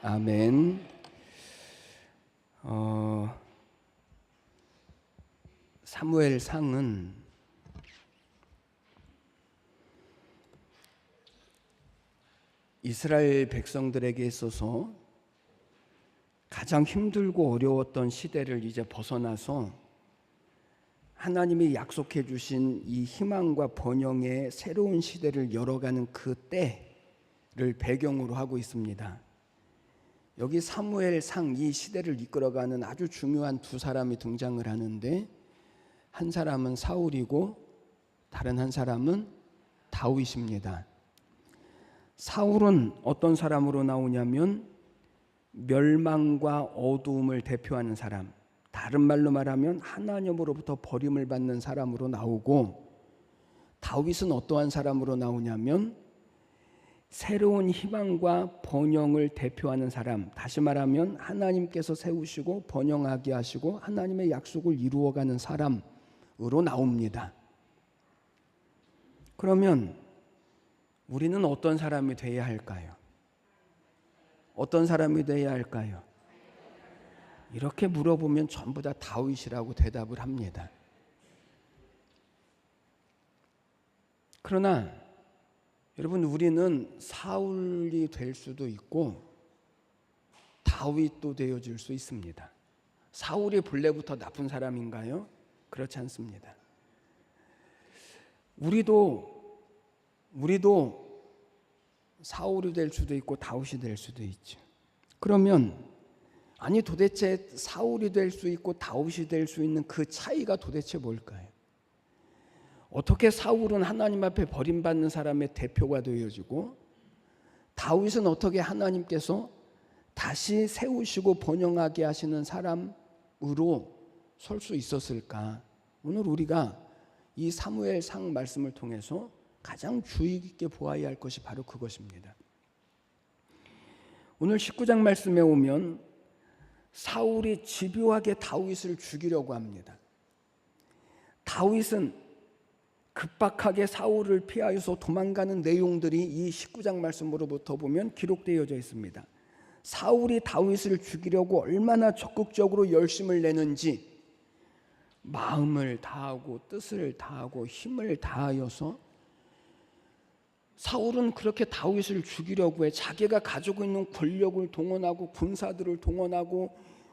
아멘. 사무엘상은 이스라엘 백성들에게 있어서 가장 힘들고 어려웠던 시대를 이제 벗어나서 하나님이 약속해 주신 이 희망과 번영의 새로운 시대를 열어가는 그 때를 배경으로 하고 있습니다. 여기 사무엘상 이 시대를 이끌어가는 아주 중요한 두 사람이 등장을 하는데, 한 사람은 사울이고 다른 한 사람은 다윗입니다. 사울은 어떤 사람으로 나오냐면 멸망과 어두움을 대표하는 사람, 다른 말로 말하면 하나님으로부터 버림을 받는 사람으로 나오고, 다윗은 어떠한 사람으로 나오냐면 새로운 희망과 번영을 대표하는 사람, 다시 말하면 하나님께서 세우시고 번영하게 하시고 하나님의 약속을 이루어가는 사람으로 나옵니다. 그러면 우리는 어떤 사람이 되어야 할까요? 어떤 사람이 되어야 할까요? 이렇게 물어보면 전부 다 다윗이라고 대답을 합니다. 그러나 여러분, 우리는 사울이 될 수도 있고 다윗도 되어질 수 있습니다. 사울이 본래부터 나쁜 사람인가요? 그렇지 않습니다. 우리도 사울이 될 수도 있고 다윗이 될 수도 있죠. 그러면 아니, 도대체 사울이 될 수 있고 다윗이 될 수 있는 그 차이가 도대체 뭘까요? 어떻게 사울은 하나님 앞에 버림받는 사람의 대표가 되어지고 다윗은 어떻게 하나님께서 다시 세우시고 번영하게 하시는 사람으로 설 수 있었을까? 오늘 우리가 이 사무엘상 말씀을 통해서 가장 주의 깊게 보아야 할 것이 바로 그것입니다. 오늘 19장 말씀에 오면 사울이 집요하게 다윗을 죽이려고 합니다. 다윗은 급박하게 사울을 피하여서 도망가는 내용들이 이 19장 말씀으로부터 보면 기록되어져 있습니다. 사울이 다윗을 죽이려고 얼마나 적극적으로 열심을 내는지, 마음을 다하고 뜻을 다하고 힘을 다하여서 사울은 그렇게 다윗을 죽이려고 해 자기가 가지고 있는 권력을 동원하고 군사들을 동원하고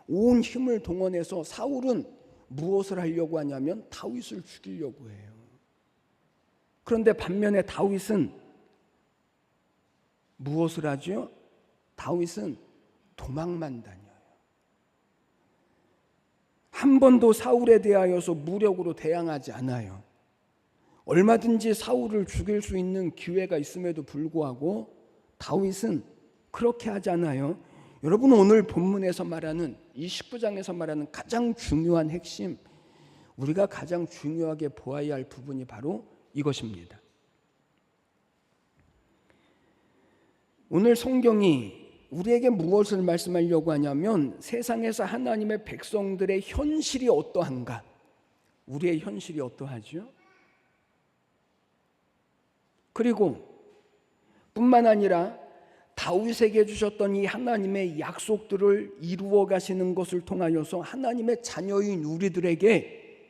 온 힘을 동원해서 사울은 무엇을 하려고 하냐면 다윗을 죽이려고 해요. 그런데 반면에 다윗은 무엇을 하죠? 다윗은 도망만 다녀요. 한 번도 사울에 대하여서 무력으로 대항하지 않아요. 얼마든지 사울을 죽일 수 있는 기회가 있음에도 불구하고 다윗은 그렇게 하지 않아요. 여러분, 오늘 본문에서 말하는 이 19장에서 말하는 가장 중요한 핵심, 우리가 가장 중요하게 보아야 할 부분이 바로 이것입니다. 오늘 성경이 우리에게 무엇을 말씀하려고 하냐면 세상에서 하나님의 백성들의 현실이 어떠한가, 우리의 현실이 어떠하죠? 그리고 뿐만 아니라 다윗에게 주셨던 이 하나님의 약속들을 이루어 가시는 것을 통하여서 하나님의 자녀인 우리들에게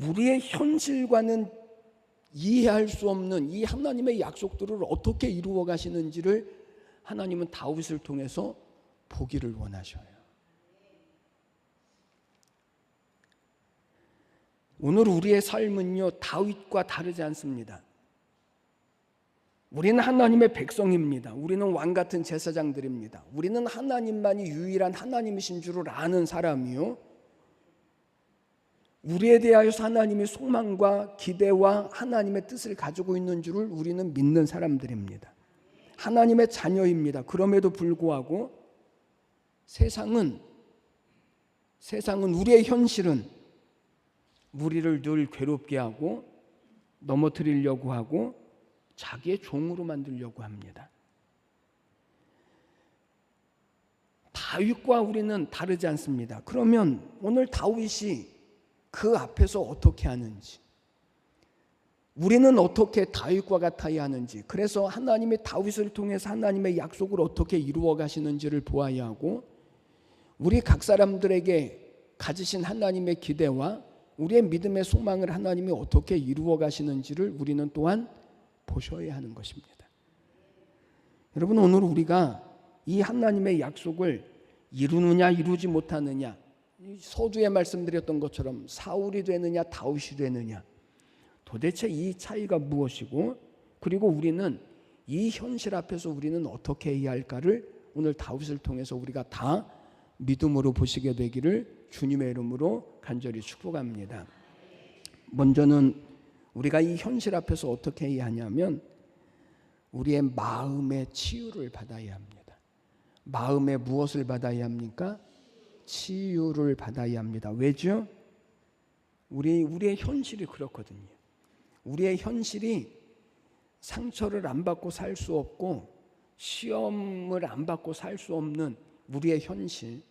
우리의 현실과는 이해할 수 없는 이 하나님의 약속들을 어떻게 이루어 가시는지를 하나님은 다윗을 통해서 보기를 원하셔요. 오늘 우리의 삶은요, 다윗과 다르지 않습니다. 우리는 하나님의 백성입니다. 우리는 왕같은 제사장들입니다. 우리는 하나님만이 유일한 하나님이신 줄을 아는 사람이요, 우리에 대하여서 하나님의 소망과 기대와 하나님의 뜻을 가지고 있는 줄을 우리는 믿는 사람들입니다. 하나님의 자녀입니다. 그럼에도 불구하고 세상은 우리의 현실은 우리를 늘 괴롭게 하고 넘어뜨리려고 하고 자기의 종으로 만들려고 합니다. 다윗과 우리는 다르지 않습니다. 그러면 오늘 다윗이 그 앞에서 어떻게 하는지, 우리는 어떻게 다윗과 같아야 하는지, 그래서 하나님이 다윗을 통해서 하나님의 약속을 어떻게 이루어 가시는지를 보아야 하고, 우리 각 사람들에게 가지신 하나님의 기대와 우리의 믿음의 소망을 하나님이 어떻게 이루어 가시는지를 우리는 또한 보셔야 하는 것입니다. 여러분, 오늘 우리가 이 하나님의 약속을 이루느냐 이루지 못하느냐, 서두에 말씀드렸던 것처럼 사울이 되느냐 다윗이 되느냐, 도대체 이 차이가 무엇이고, 그리고 우리는 이 현실 앞에서 우리는 어떻게 해야 할까를 오늘 다윗을 통해서 우리가 다 믿음으로 보시게 되기를 주님의 이름으로 간절히 축복합니다. 먼저는 우리가 이 현실 앞에서 어떻게 해야 하냐면 우리의 마음의 치유를 받아야 합니다. 마음의 무엇을 받아야 합니까? 치유를 받아야 합니다. 왜죠? 우리의 현실이 그렇거든요. 우리의 현실이 상처를 안 받고 살 수 없고 시험을 안 받고 살 수 없는 우리의 현실,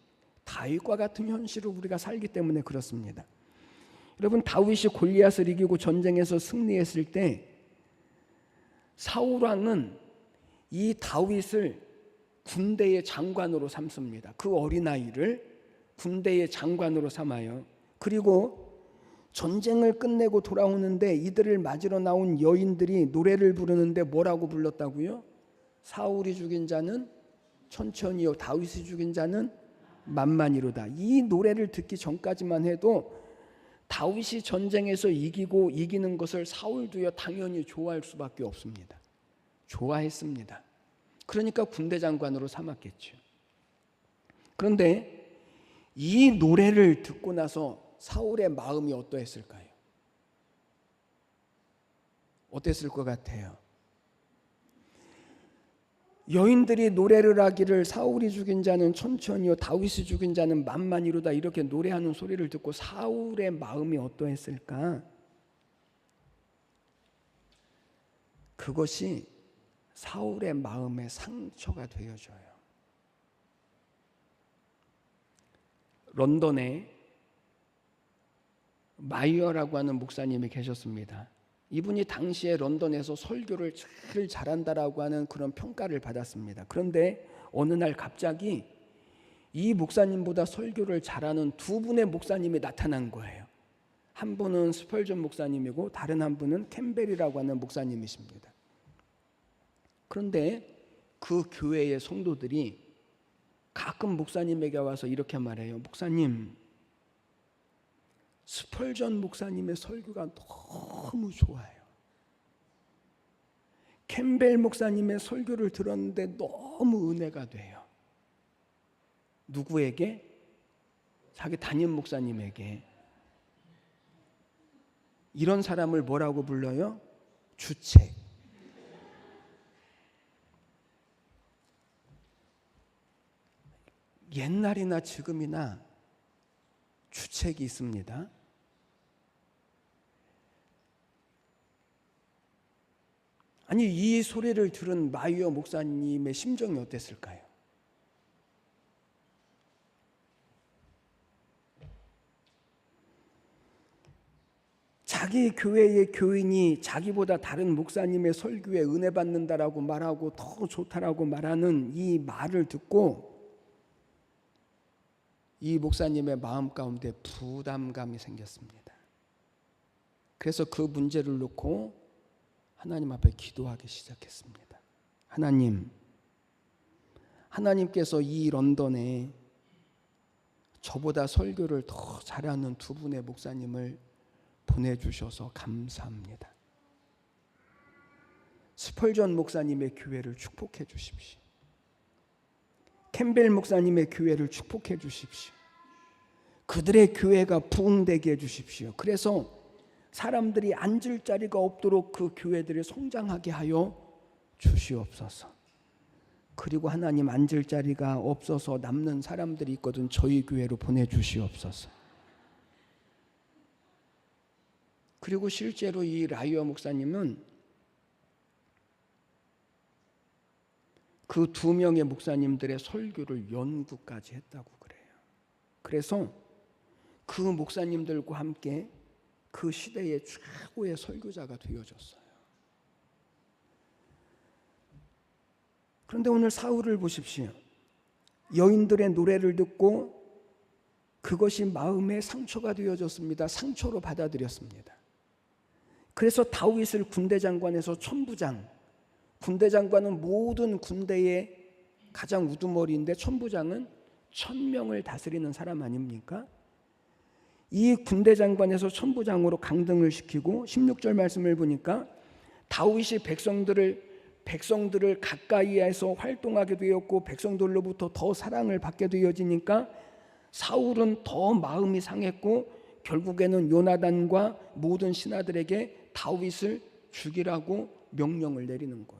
다윗과 같은 현실을 우리가 살기 때문에 그렇습니다. 여러분, 다윗이 골리앗을 이기고 전쟁에서 승리했을 때 사울 왕은 이 다윗을 군대의 장관으로 삼습니다. 그 어린아이를 군대의 장관으로 삼아요. 그리고 전쟁을 끝내고 돌아오는데 이들을 맞으러 나온 여인들이 노래를 부르는데 뭐라고 불렀다고요? 사울이 죽인 자는 천천히요, 다윗이 죽인 자는 만만이로다. 이 노래를 듣기 전까지만 해도 다윗이 전쟁에서 이기는 것을 사울도요 당연히 좋아할 수밖에 없습니다. 좋아했습니다. 그러니까 군대 장관으로 삼았겠죠. 그런데 이 노래를 듣고 나서 사울의 마음이 어떠했을까요? 어땠을 것 같아요? 여인들이 노래를 하기를 사울이 죽인 자는 천천히요 다윗이 죽인 자는 만만이로다, 이렇게 노래하는 소리를 듣고 사울의 마음이 어떠했을까? 그것이 사울의 마음에 상처가 되어져요. 런던에 마이어라고 하는 목사님이 계셨습니다. 이분이 당시에 런던에서 설교를 제일 잘한다라고 하는 그런 평가를 받았습니다. 그런데 어느 날 갑자기 이 목사님보다 설교를 잘하는 두 분의 목사님이 나타난 거예요. 한 분은 스펄전 목사님이고 다른 한 분은 캠벨이라고 하는 목사님이십니다. 그런데 그 교회의 성도들이 가끔 목사님에게 와서 이렇게 말해요. 목사님, 스펄전 목사님의 설교가 너무 좋아요. 캠벨 목사님의 설교를 들었는데 너무 은혜가 돼요. 누구에게? 자기 담임 목사님에게. 이런 사람을 뭐라고 불러요? 주책. 옛날이나 지금이나 주책이 있습니다. 아니, 이 소리를 들은 마이어 목사님의 심정이 어땠을까요? 자기 교회의 교인이 자기보다 다른 목사님의 설교에 은혜 받는다라고 말하고 더 좋다라고 말하는 이 말을 듣고 이 목사님의 마음 가운데 부담감이 생겼습니다. 그래서 그 문제를 놓고 하나님 앞에 기도하기 시작했습니다. 하나님께서 이 런던에 저보다 설교를 더 잘하는 두 분의 목사님을 보내주셔서 감사합니다. 스펄전 목사님의 교회를 축복해 주십시오. 캠벨 목사님의 교회를 축복해 주십시오. 그들의 교회가 부흥되게 해주십시오. 그래서 사람들이 앉을 자리가 없도록 그 교회들이 성장하게 하여 주시옵소서. 그리고 하나님, 앉을 자리가 없어서 남는 사람들이 있거든 저희 교회로 보내주시옵소서. 그리고 실제로 이 라이어 목사님은 그 두 명의 목사님들의 설교를 연구까지 했다고 그래요. 그래서 그 목사님들과 함께 그 시대의 최고의 설교자가 되어졌어요. 그런데 오늘 사울을 보십시오. 여인들의 노래를 듣고 그것이 마음의 상처가 되어졌습니다. 상처로 받아들였습니다. 그래서 다윗을 군대장관에서 천부장, 군대장관은 모든 군대의 가장 우두머리인데 천부장은 1000명을 다스리는 사람 아닙니까? 이 군대장관에서 천부장으로 강등을 시키고 16절 말씀을 보니까 다윗이 백성들을 가까이에서 활동하게 되었고 백성들로부터 더 사랑을 받게 되어지니까 사울은 더 마음이 상했고 결국에는 요나단과 모든 신하들에게 다윗을 죽이라고 명령을 내리는 거예요.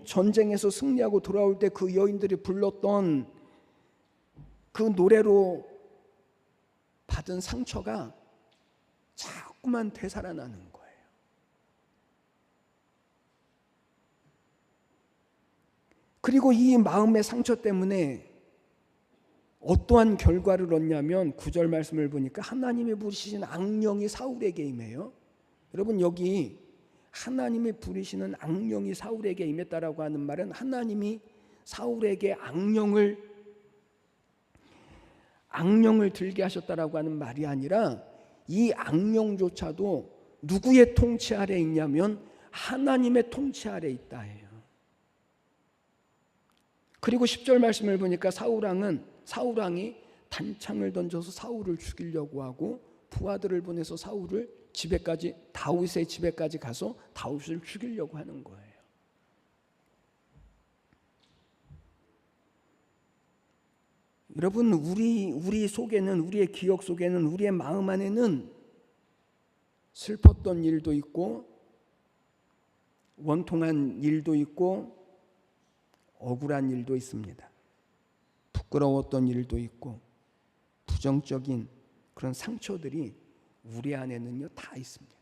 전쟁에서 승리하고 돌아올 때 그 여인들이 불렀던 그 노래로 받은 상처가 자꾸만 되살아나는 거예요. 그리고 이 마음의 상처 때문에 어떠한 결과를 얻냐면 9절 말씀을 보니까 하나님이 부르시는 악령이 사울에게 임해요. 여러분, 여기 하나님이 부리시는 악령이 사울에게 임했다라고 하는 말은 하나님이 사울에게 악령을 들게 하셨다라고 하는 말이 아니라 이 악령조차도 누구의 통치 아래 있냐면 하나님의 통치 아래 있다 해요. 그리고 10절 말씀을 보니까 사울왕이 단창을 던져서 사울을 죽이려고 하고 부하들을 보내서 다윗의 집에까지 가서 다윗을 죽이려고 하는 거예요. 여러분, 우리 속에는, 우리의 기억 속에는, 우리의 마음 안에는 슬펐던 일도 있고 원통한 일도 있고 억울한 일도 있습니다. 부끄러웠던 일도 있고 부정적인 그런 상처들이 우리 안에는요 다 있습니다.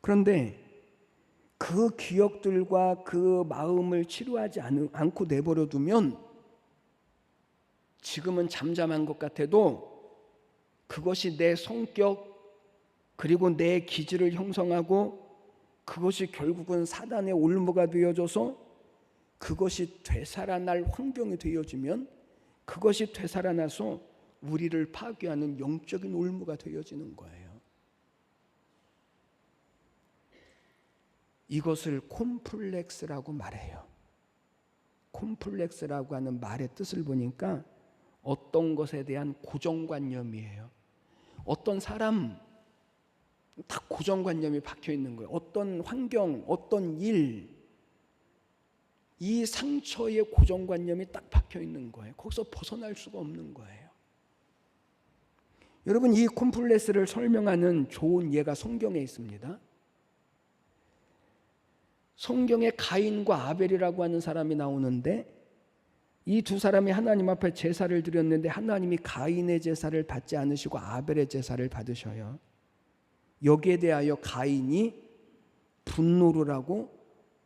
그런데 그 기억들과 그 마음을 치료하지 않고 내버려 두면 지금은 잠잠한 것 같아도 그것이 내 성격 그리고 내 기질을 형성하고 그것이 결국은 사단의 올무가 되어져서 그것이 되살아날 환경이 되어지면 그것이 되살아나서 우리를 파괴하는 영적인 올무가 되어지는 거예요. 이것을 콤플렉스라고 말해요. 콤플렉스라고 하는 말의 뜻을 보니까 어떤 것에 대한 고정관념이에요. 어떤 사람 다 고정관념이 박혀 있는 거예요. 어떤 환경, 어떤 일, 이 상처의 고정관념이 딱 박혀 있는 거예요. 거기서 벗어날 수가 없는 거예요. 여러분, 이 콤플렉스를 설명하는 좋은 예가 성경에 있습니다. 성경에 가인과 아벨이라고 하는 사람이 나오는데 이 두 사람이 하나님 앞에 제사를 드렸는데 하나님이 가인의 제사를 받지 않으시고 아벨의 제사를 받으셔요. 여기에 대하여 가인이 분노를 하고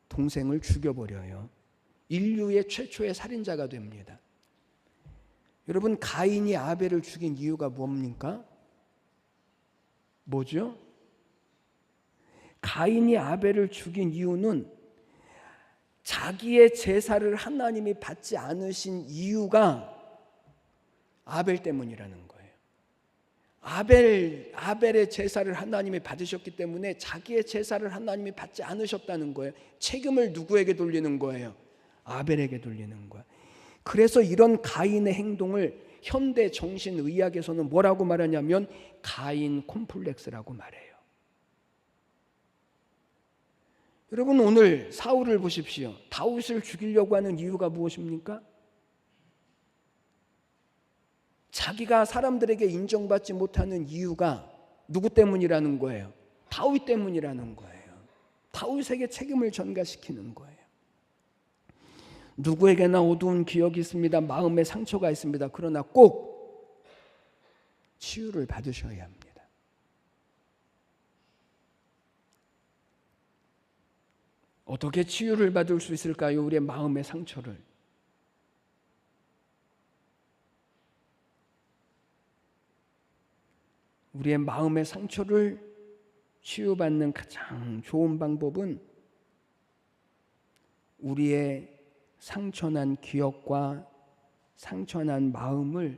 동생을 죽여버려요. 인류의 최초의 살인자가 됩니다. 여러분, 가인이 아벨을 죽인 이유가 뭡니까? 뭐죠? 가인이 아벨을 죽인 이유는 자기의 제사를 하나님이 받지 않으신 이유가 아벨 때문이라는 거예요. 아벨의 제사를 하나님이 받으셨기 때문에 자기의 제사를 하나님이 받지 않으셨다는 거예요. 책임을 누구에게 돌리는 거예요? 아벨에게 돌리는 거예요. 그래서 이런 가인의 행동을 현대 정신의학에서는 뭐라고 말하냐면 가인 콤플렉스라고 말해요. 여러분, 오늘 사울을 보십시오. 다윗을 죽이려고 하는 이유가 무엇입니까? 자기가 사람들에게 인정받지 못하는 이유가 누구 때문이라는 거예요? 다윗 때문이라는 거예요. 다윗에게 책임을 전가시키는 거예요. 누구에게나 어두운 기억이 있습니다. 마음의 상처가 있습니다. 그러나 꼭 치유를 받으셔야 합니다. 어떻게 치유를 받을 수 있을까요? 우리의 마음의 상처를. 우리의 마음의 상처를 치유받는 가장 좋은 방법은 우리의 상처난 기억과 상처난 마음을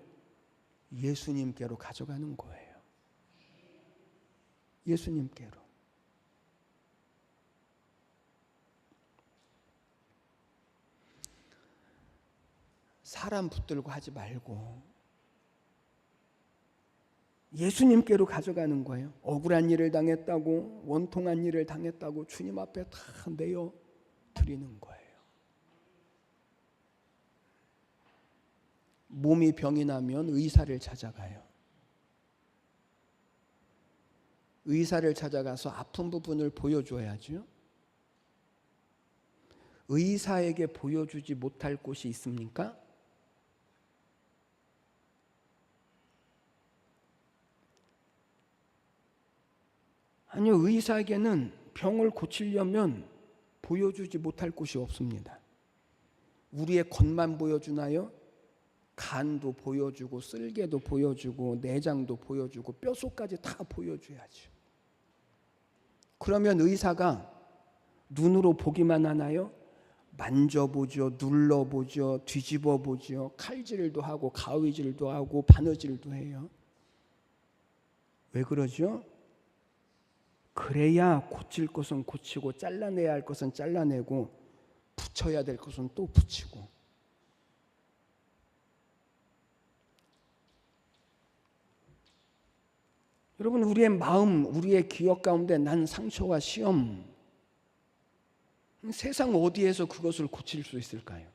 예수님께로 가져가는 거예요. 예수님께로. 사람 붙들고 하지 말고 예수님께로 가져가는 거예요. 억울한 일을 당했다고, 원통한 일을 당했다고 주님 앞에 다 내어 드리는 거예요. 몸이 병이 나면 의사를 찾아가요. 의사를 찾아가서 아픈 부분을 보여줘야죠. 의사에게 보여주지 못할 곳이 있습니까? 아니요, 의사에게는 병을 고치려면 보여주지 못할 곳이 없습니다. 우리의 겉만 보여주나요? 간도 보여주고 쓸개도 보여주고 내장도 보여주고 뼛속까지 다 보여줘야죠. 그러면 의사가 눈으로 보기만 하나요? 만져보죠, 눌러보죠, 뒤집어보죠, 칼질도 하고 가위질도 하고 바느질도 해요. 왜 그러죠? 그래야 고칠 것은 고치고 잘라내야 할 것은 잘라내고 붙여야 될 것은 또 붙이고. 여러분, 우리의 마음, 우리의 기억 가운데 난 상처와 시험, 세상 어디에서 그것을 고칠 수 있을까요?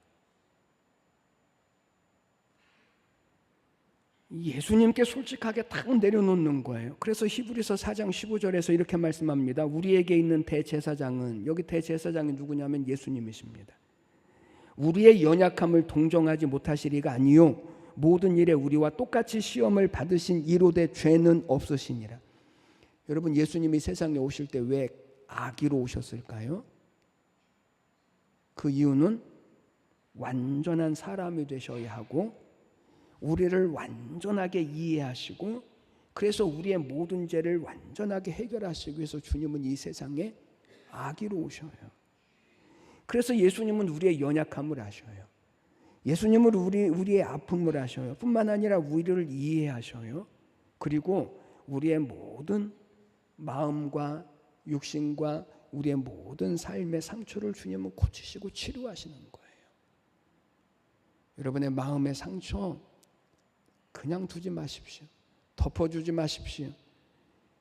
예수님께 솔직하게 딱 내려놓는 거예요. 그래서 히브리서 4장 15절에서 이렇게 말씀합니다. 우리에게 있는 대제사장은, 여기 대제사장이 누구냐면 예수님이십니다. 우리의 연약함을 동정하지 못하시리가 아니요 모든 일에 우리와 똑같이 시험을 받으신 이로되 죄는 없으시니라. 여러분, 예수님이 세상에 오실 때 왜 아기로 오셨을까요? 그 이유는 완전한 사람이 되셔야 하고 우리를 완전하게 이해하시고 그래서 우리의 모든 죄를 완전하게 해결하시기 위해서 주님은 이 세상에 아기로 오셔요. 그래서 예수님은 우리의 연약함을 아셔요. 예수님은 우리의 아픔을 아셔요. 뿐만 아니라 우리를 이해하셔요. 그리고 우리의 모든 마음과 육신과 우리의 모든 삶의 상처를 주님은 고치시고 치료하시는 거예요. 여러분의 마음의 상처 그냥 두지 마십시오. 덮어주지 마십시오.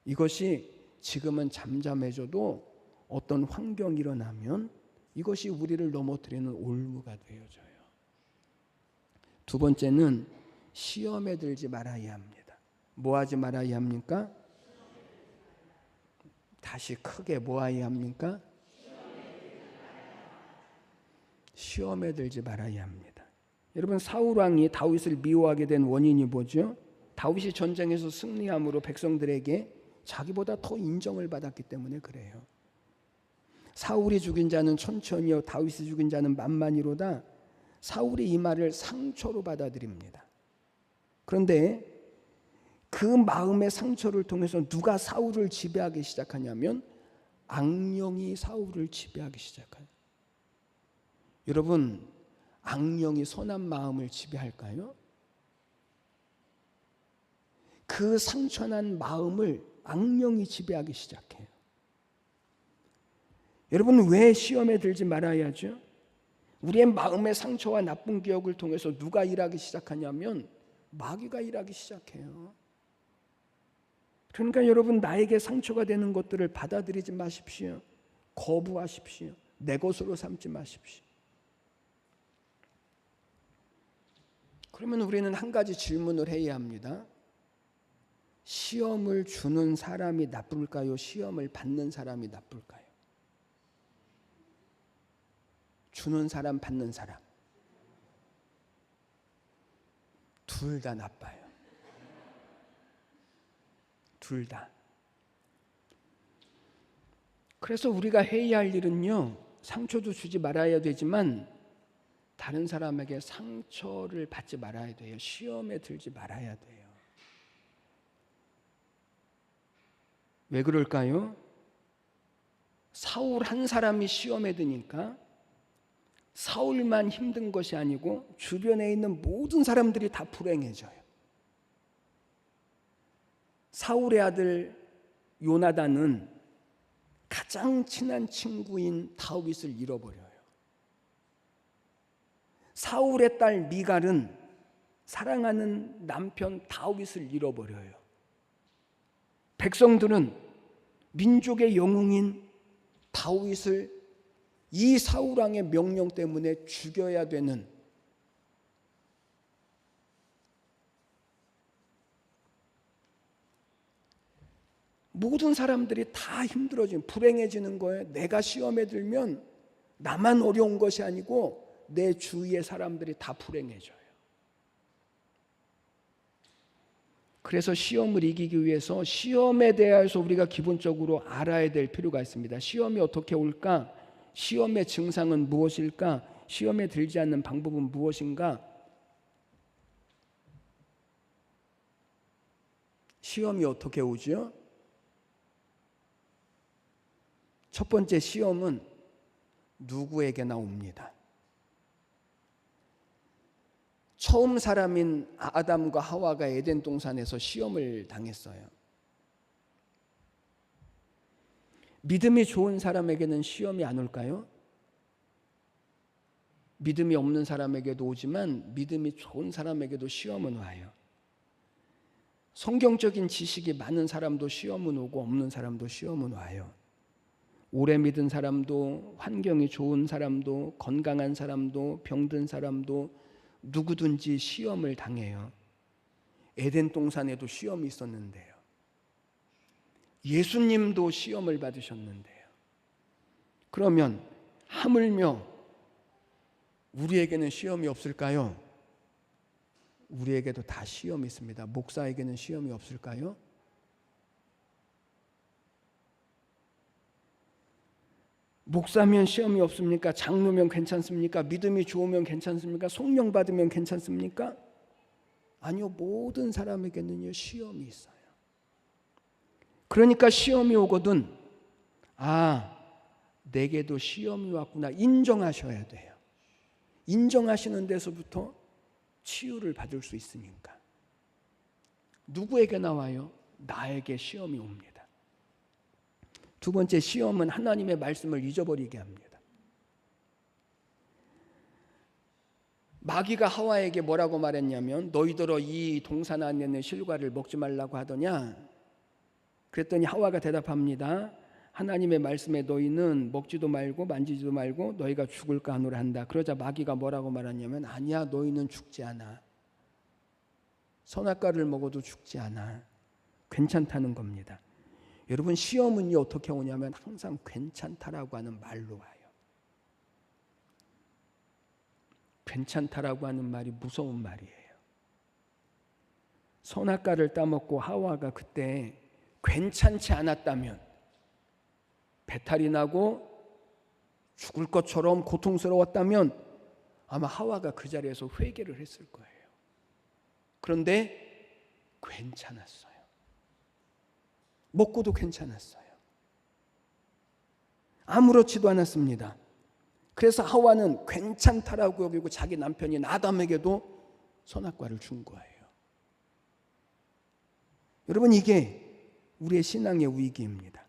이것이 지금은 잠잠해져도 어떤 환경이 일어나면 이것이 우리를 넘어뜨리는 올무가 되어져요. 두 번째는 시험에 들지 말아야 합니다. 뭐 하지 말아야 합니까? 다시 크게 뭐 해야 합니까? 시험에 들지 말아야 합니다. 여러분, 사울 왕이 다윗을 미워하게 된 원인이 뭐죠? 다윗이 전쟁에서 승리함으로 백성들에게 자기보다 더 인정을 받았기 때문에 그래요. 사울이 죽인 자는 천천히요 다윗이 죽인 자는 만만이로다. 사울이 이 말을 상처로 받아들입니다. 그런데 그 마음의 상처를 통해서 누가 사울을 지배하기 시작하냐면 악령이 사울을 지배하기 시작해요. 여러분, 악령이 선한 마음을 지배할까요? 그 상처난 마음을 악령이 지배하기 시작해요. 여러분, 왜 시험에 들지 말아야죠? 우리의 마음의 상처와 나쁜 기억을 통해서 누가 일하기 시작하냐면 마귀가 일하기 시작해요. 그러니까 여러분, 나에게 상처가 되는 것들을 받아들이지 마십시오. 거부하십시오. 내 것으로 삼지 마십시오. 그러면 우리는 한 가지 질문을 해야 합니다. 시험을 주는 사람이 나쁠까요? 시험을 받는 사람이 나쁠까요? 주는 사람, 받는 사람. 둘 다 나빠요. 둘 다. 그래서 우리가 해야 할 일은요, 상처도 주지 말아야 되지만 다른 사람에게 상처를 받지 말아야 돼요. 시험에 들지 말아야 돼요. 왜 그럴까요? 사울 한 사람이 시험에 드니까 사울만 힘든 것이 아니고 주변에 있는 모든 사람들이 다 불행해져요. 사울의 아들 요나단은 가장 친한 친구인 다윗을 잃어버려요. 사울의 딸 미갈은 사랑하는 남편 다윗을 잃어버려요. 백성들은 민족의 영웅인 다윗을 이 사울 왕의 명령 때문에 죽여야 되는, 모든 사람들이 다 힘들어지는, 불행해지는 거예요. 내가 시험에 들면 나만 어려운 것이 아니고 내 주위의 사람들이 다 불행해져요. 그래서 시험을 이기기 위해서 시험에 대해서 우리가 기본적으로 알아야 될 필요가 있습니다. 시험이 어떻게 올까? 시험의 증상은 무엇일까? 시험에 들지 않는 방법은 무엇인가? 시험이 어떻게 오죠? 첫 번째, 시험은 누구에게나 옵니다. 처음 사람인 아담과 하와가 에덴 동산에서 시험을 당했어요. 믿음이 좋은 사람에게는 시험이 안 올까요? 믿음이 없는 사람에게도 오지만 믿음이 좋은 사람에게도 시험은 와요. 성경적인 지식이 많은 사람도 시험은 오고 없는 사람도 시험은 와요. 오래 믿은 사람도, 환경이 좋은 사람도, 건강한 사람도, 병든 사람도 누구든지 시험을 당해요. 에덴 동산에도 시험이 있었는데요. 예수님도 시험을 받으셨는데요. 그러면 하물며 우리에게는 시험이 없을까요? 우리에게도 다 시험이 있습니다. 목사에게는 시험이 없을까요? 목사면 시험이 없습니까? 장로면 괜찮습니까? 믿음이 좋으면 괜찮습니까? 성령 받으면 괜찮습니까? 아니요, 모든 사람에게는요, 시험이 있어요. 그러니까 시험이 오거든, 아, 내게도 시험이 왔구나 인정하셔야 돼요. 인정하시는 데서부터 치유를 받을 수 있으니까. 누구에게 나와요? 나에게 시험이 옵니다. 두 번째, 시험은 하나님의 말씀을 잊어버리게 합니다. 마귀가 하와에게 뭐라고 말했냐면, 너희들어 이 동산 안에 있는 실과를 먹지 말라고 하더냐? 그랬더니 하와가 대답합니다. 하나님의 말씀에 너희는 먹지도 말고 만지지도 말고 너희가 죽을까 하노라 한다. 그러자 마귀가 뭐라고 말하냐면, 아니야, 너희는 죽지 않아. 선악과를 먹어도 죽지 않아. 괜찮다는 겁니다. 여러분, 시험은요 어떻게 오냐면 항상 괜찮다라고 하는 말로 와요. 괜찮다라고 하는 말이 무서운 말이에요. 선악과를 따먹고 하와가 그때 괜찮지 않았다면, 배탈이 나고 죽을 것처럼 고통스러웠다면 아마 하와가 그 자리에서 회개를 했을 거예요. 그런데 괜찮았어요. 먹고도 괜찮았어요. 아무렇지도 않았습니다. 그래서 하와는 괜찮다라고 여기고 자기 남편인 아담에게도 선악과를 준 거예요. 여러분, 이게 우리의 신앙의 위기입니다.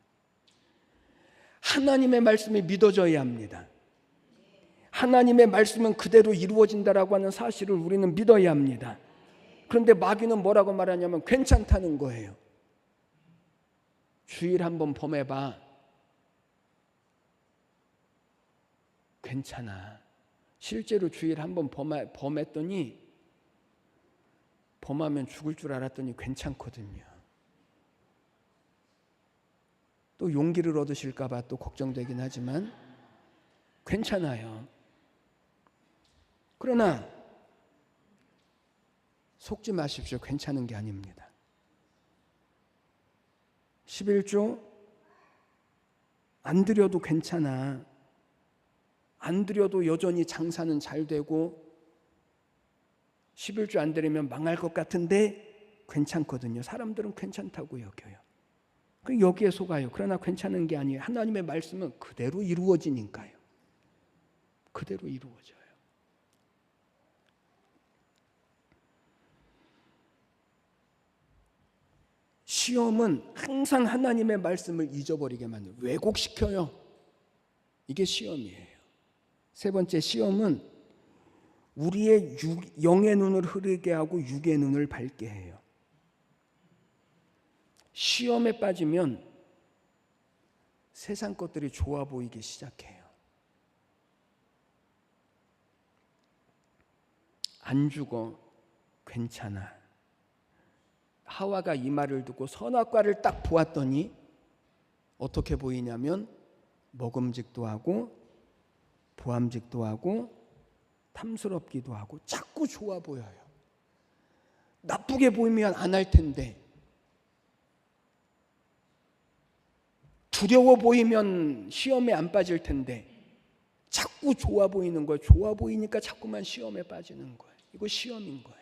하나님의 말씀이 믿어져야 합니다. 하나님의 말씀은 그대로 이루어진다라고 하는 사실을 우리는 믿어야 합니다. 그런데 마귀는 뭐라고 말하냐면 괜찮다는 거예요. 주일 한번 범해봐. 괜찮아. 실제로 주일 한번 범했더니, 범하면 죽을 줄 알았더니 괜찮거든요. 또 용기를 얻으실까 봐 또 걱정되긴 하지만 괜찮아요. 그러나 속지 마십시오. 괜찮은 게 아닙니다. 11조 안 드려도 괜찮아. 안 드려도 여전히 장사는 잘 되고 11조 안 드리면 망할 것 같은데 괜찮거든요. 사람들은 괜찮다고 여겨요. 여기에 속아요. 그러나 괜찮은 게 아니에요. 하나님의 말씀은 그대로 이루어지니까요. 그대로 이루어져요. 시험은 항상 하나님의 말씀을 잊어버리게 만들어요. 왜곡시켜요. 이게 시험이에요. 세 번째, 시험은 우리의 영의 눈을 흐리게 하고 육의 눈을 밝게 해요. 시험에 빠지면 세상 것들이 좋아 보이기 시작해요. 안 죽어, 괜찮아. 하와가 이 말을 듣고 선악과를 딱 보았더니 어떻게 보이냐면 먹음직도 하고 보암직도 하고 탐스럽기도 하고 자꾸 좋아 보여요. 나쁘게 보이면 안 할 텐데, 두려워 보이면 시험에 안 빠질 텐데 자꾸 좋아 보이는 거예요. 좋아 보이니까 자꾸만 시험에 빠지는 거예요. 이거 시험인 거예요.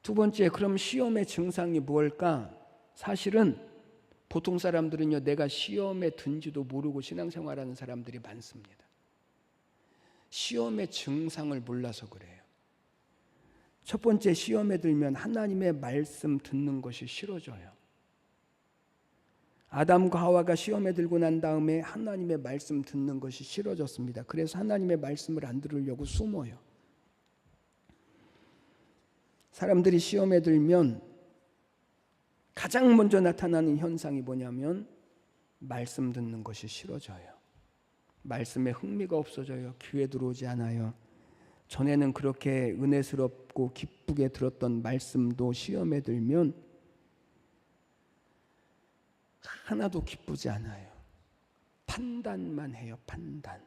두 번째, 그럼 시험의 증상이 뭘까? 사실은 보통 사람들은요, 내가 시험에 든지도 모르고 신앙생활하는 사람들이 많습니다. 시험의 증상을 몰라서 그래요. 첫 번째, 시험에 들면 하나님의 말씀 듣는 것이 싫어져요. 아담과 하와가 시험에 들고 난 다음에 하나님의 말씀 듣는 것이 싫어졌습니다. 그래서 하나님의 말씀을 안 들으려고 숨어요. 사람들이 시험에 들면 가장 먼저 나타나는 현상이 뭐냐면 말씀 듣는 것이 싫어져요. 말씀에 흥미가 없어져요. 귀에 들어오지 않아요. 전에는 그렇게 은혜스럽고 기쁘게 들었던 말씀도 시험에 들면 하나도 기쁘지 않아요. 판단만 해요. 판단.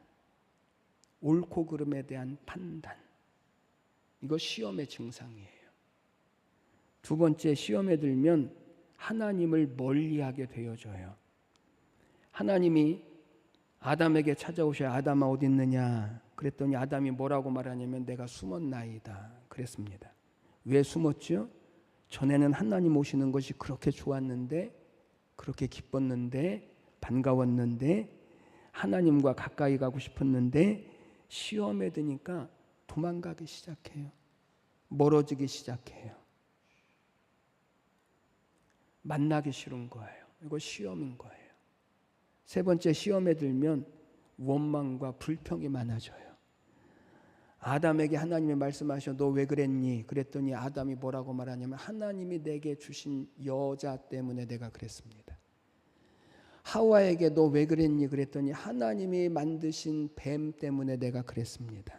옳고 그름에 대한 판단. 이거 시험의 증상이에요. 두 번째, 시험에 들면 하나님을 멀리하게 되어져요. 하나님이 아담에게 찾아오셔. 아담아 어디 있느냐? 그랬더니 아담이 뭐라고 말하냐면 내가 숨었나이다 그랬습니다. 왜 숨었죠? 전에는 하나님 오시는 것이 그렇게 좋았는데, 그렇게 기뻤는데, 반가웠는데, 하나님과 가까이 가고 싶었는데 시험에 드니까 도망가기 시작해요. 멀어지기 시작해요. 만나기 싫은 거예요. 이거 시험인 거예요. 세 번째, 시험에 들면 원망과 불평이 많아져요. 아담에게 하나님이 말씀하셔. 너 왜 그랬니? 그랬더니 아담이 뭐라고 말하냐면 하나님이 내게 주신 여자 때문에 내가 그랬습니다. 하와에게 너 왜 그랬니? 그랬더니 하나님이 만드신 뱀 때문에 내가 그랬습니다.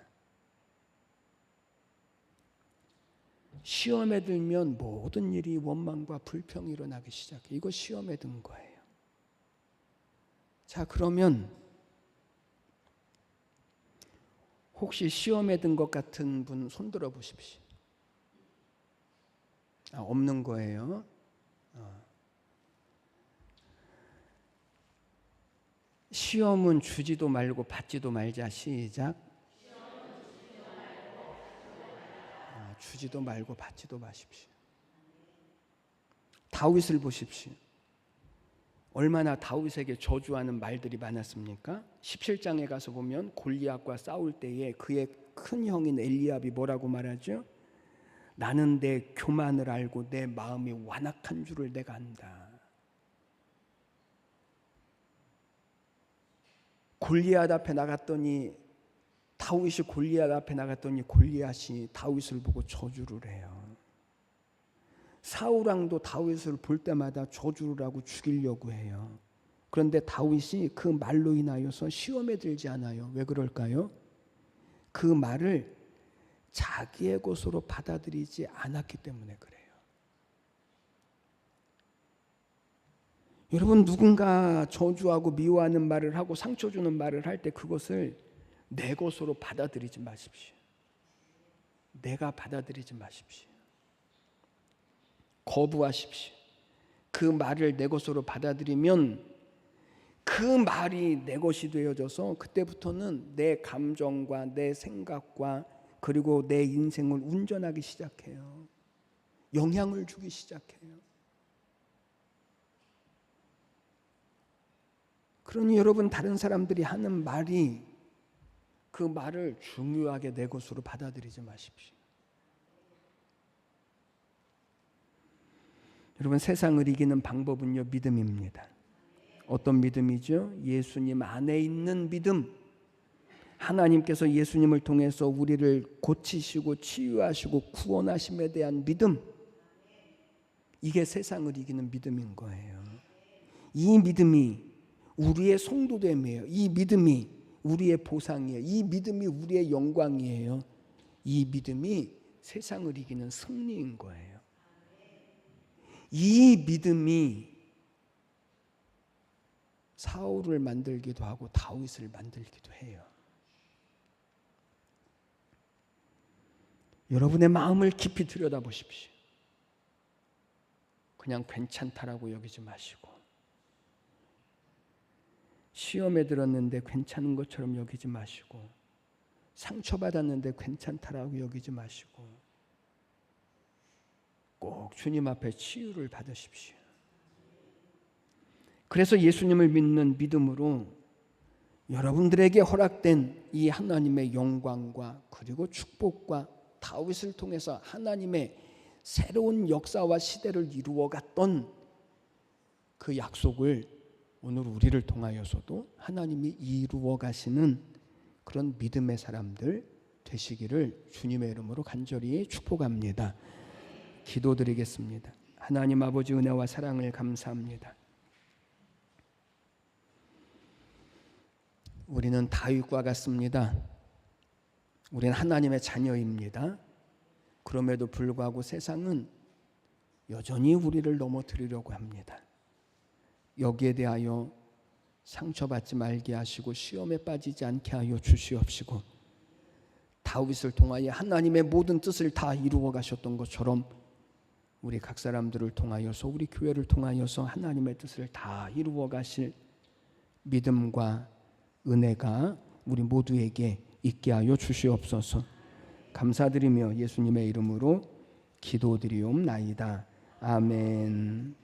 시험에 들면 모든 일이 원망과 불평이 일어나기 시작해. 이거 시험에 든 거예요. 자, 그러면 혹시 시험에 든 것 같은 분 손 들어 보십시오. 없는 거예요. 시험은 주지도 말고 받지도 말자. 시작. 주지도 말고 받지도 마십시오. 다윗을 보십시오. 얼마나 다윗에게 저주하는 말들이 많았습니까? 17장에 가서 보면 골리앗과 싸울 때에 그의 큰 형인 엘리압이 뭐라고 말하죠? 나는 내 교만을 알고 내 마음이 완악한 줄을 내가 안다. 골리앗 앞에 나갔더니 다윗이 골리앗 앞에 나갔더니 골리앗이 다윗을 보고 저주를 해요. 사울왕도 다윗을 볼 때마다 저주를 하고 죽이려고 해요. 그런데 다윗이 그 말로 인하여서 시험에 들지 않아요. 왜 그럴까요? 그 말을 자기의 것으로 받아들이지 않았기 때문에 그래요. 여러분, 누군가 저주하고 미워하는 말을 하고 상처 주는 말을 할 때 그것을 내 것으로 받아들이지 마십시오. 내가 받아들이지 마십시오. 거부하십시오. 그 말을 내 것으로 받아들이면 그 말이 내 것이 되어져서 그때부터는 내 감정과 내 생각과 그리고 내 인생을 운전하기 시작해요. 영향을 주기 시작해요. 그러니 여러분, 다른 사람들이 하는 말이 그 말을 중요하게 내 것으로 받아들이지 마십시오. 여러분, 세상을 이기는 방법은요, 믿음입니다. 어떤 믿음이죠? 예수님 안에 있는 믿음. 하나님께서 예수님을 통해서 우리를 고치시고 치유하시고 구원하심에 대한 믿음. 이게 세상을 이기는 믿음인 거예요. 이 믿음이 우리의 성도됨이에요. 이 믿음이 우리의 보상이에요. 이 믿음이 우리의 영광이에요. 이 믿음이 세상을 이기는 승리인 거예요. 이 믿음이 사울을 만들기도 하고 다윗을 만들기도 해요. 여러분의 마음을 깊이 들여다보십시오. 그냥 괜찮다라고 여기지 마시고, 시험에 들었는데 괜찮은 것처럼 여기지 마시고, 상처받았는데 괜찮다라고 여기지 마시고, 꼭 주님 앞에 치유를 받으십시오. 그래서 예수님을 믿는 믿음으로 여러분들에게 허락된 이 하나님의 영광과 그리고 축복과 다윗을 통해서 하나님의 새로운 역사와 시대를 이루어갔던 그 약속을 오늘 우리를 통하여서도 하나님이 이루어 가시는 그런 믿음의 사람들 되시기를 주님의 이름으로 간절히 축복합니다. 기도드리겠습니다. 하나님 아버지, 은혜와 사랑을 감사합니다. 우리는 다윗과 같습니다. 우리는 하나님의 자녀입니다. 그럼에도 불구하고 세상은 여전히 우리를 넘어뜨리려고 합니다. 여기에 대하여 상처받지 말게 하시고 시험에 빠지지 않게 하여 주시옵시고, 다윗을 통하여 하나님의 모든 뜻을 다 이루어 가셨던 것처럼 우리 각 사람들을 통하여서, 우리 교회를 통하여서 하나님의 뜻을 다 이루어 가실 믿음과 은혜가 우리 모두에게 있게 하여 주시옵소서. 감사드리며 예수님의 이름으로 기도드리옵나이다. 아멘.